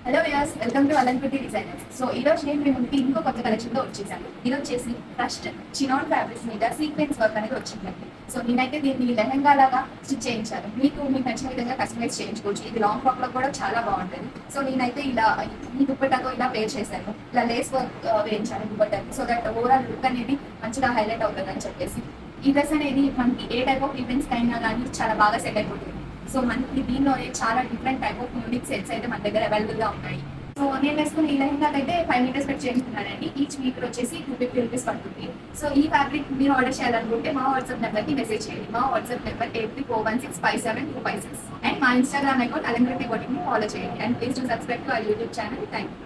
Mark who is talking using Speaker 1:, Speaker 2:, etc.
Speaker 1: Hello viewers, welcome to Alankriti designers. So ఈ రోజు నేను మీ ముందుకి ఇంకో కొత్త కలెక్షన్ తో వచ్చేసాను. ఇది వచ్చేసి ఫస్ట్ చినాన్ ఫ్యాబ్రిక్స్ మీద సీక్వెన్స్ వర్క్ అనేది వచ్చిందండి. సో నేనైతే దీన్ని లెహంగా లాగా స్టిచ్ చేయించాను. మీకు నచ్చిన విధంగా కస్టమైజ్ చేయించుకోవచ్చు. ఇది లాంగ్ ఫ్రాక్ లో కూడా చాలా బాగుంటుంది. సో నేనైతే ఇలా ఈ దుప్పటాతో ఇలా వేర్ చేశాను. ఇలా లేస్ వర్క్ వేయించాను దుప్పటాకి. సో దట్ ఓవరాల్ లుక్ అనేది మంచిగా హైలైట్ అవుతుంది అని చెప్పేసి ఈ డ్రెస్ అనేది మనకి ఏ టైప్ ఆఫ్ ఈవెంట్స్ అయినా కానీ చాలా బాగా సెట్ అయిపోతుంది. సో మనకి దీనిలోనే చాలా different type of unique sets అయితే మన దగ్గర అవైలబుల్ గా ఉన్నాయి. సో నేను వేసుకున్న ఈ లెహంగాకి అయితే 5 మీటర్స్ పెట్టి చేయించుకున్నానండి. ఈచ్ మీటర్ వచ్చేసి 250 రూపీస్ పడుతుంది. సో ఈ ఫ్యాబ్రిక్ మీరు ఆర్డర్ చేయాలనుకుంటే మా వాట్సాప్ నెంబర్కి మెసేజ్ చేయండి. మా వాట్సాప్ నెంబర్ 8341657256 అండ్ మా ఇన్స్టాగ్రామ్ అకౌంట్ అలంకృతి బొటిక్ని ఫాలో చేయండి. And please to subscribe to our YouTube channel. Thank you.